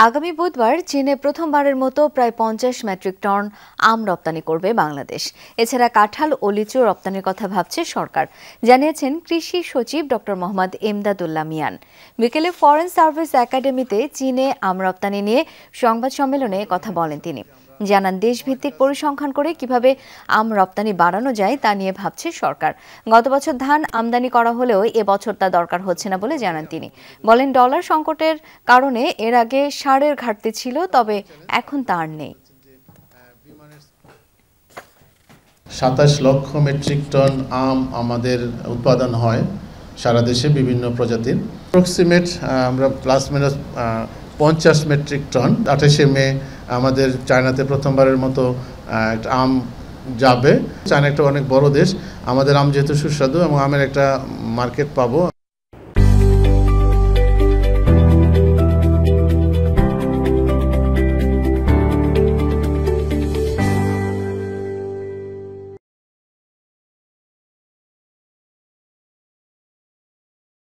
আগামী বুধবার চীনে প্রথমবারের মতো প্রায় 50 মেট্রিক টন আম রপ্তানি করবে বাংলাদেশ। এছাড়া কাঁঠাল ও লিচু রপ্তানির কথা ভাবছে সরকার, জানিয়েছেন কৃষি সচিব ডক্টর মোহাম্মদ এমদাদুল্লাহ মিয়ান। বিকেলে ফরেন সার্ভিস একাডেমিতে চীনে আম রপ্তানি নিয়ে সংবাদ সম্মেলনে কথা বলেন তিনি। জানান, দেশভিত্তিক পরিসংখ্যান করে কিভাবে আম রপ্তানি বাড়ানো যায় তা নিয়ে ভাবছে সরকার। গত বছর ধান আমদানি করা হলেও এবছর তা দরকার হচ্ছে না বলে জানান তিনি। বলেন, ডলার সংকটের কারণে এর আগে সারের ঘাটতি ছিল, তবে এখন তা আর নেই। 27 লক্ষ মেট্রিক টন আম আমাদের উৎপাদন হয় সারা দেশে বিভিন্ন প্রজাতির। অ্যাপ্রক্সিমেট আমরা প্লাস মাইনাস 50 মেট্রিক টন। 28শে মে আমাদের চায়নাতে প্রথমবারের মতো একটা আম যাবে। চায়না একটা অনেক বড় দেশ, আমাদের আম যেহেতু সুস্বাদু এবং আমের একটা মার্কেট পাবো,